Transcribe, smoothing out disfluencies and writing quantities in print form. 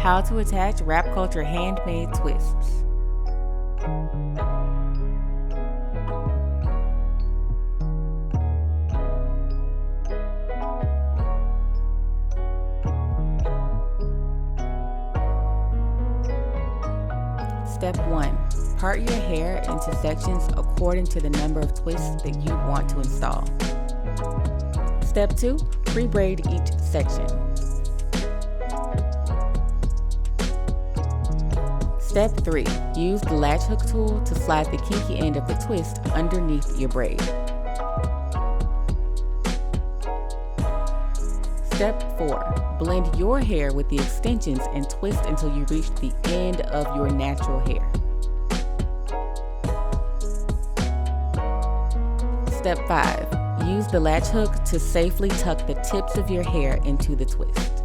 How to attach WrapCulture handmade twists. Step 1. Part your hair into sections according to the number of twists that you want to install. Step 2. Pre-braid each section. Step 3. Use the latch hook tool to slide the kinky end of the twist underneath your braid. Step 4. Blend your hair with the extensions and twist until you reach the end of your natural hair. Step 5. Use the latch hook to safely tuck the tips of your hair into the twist.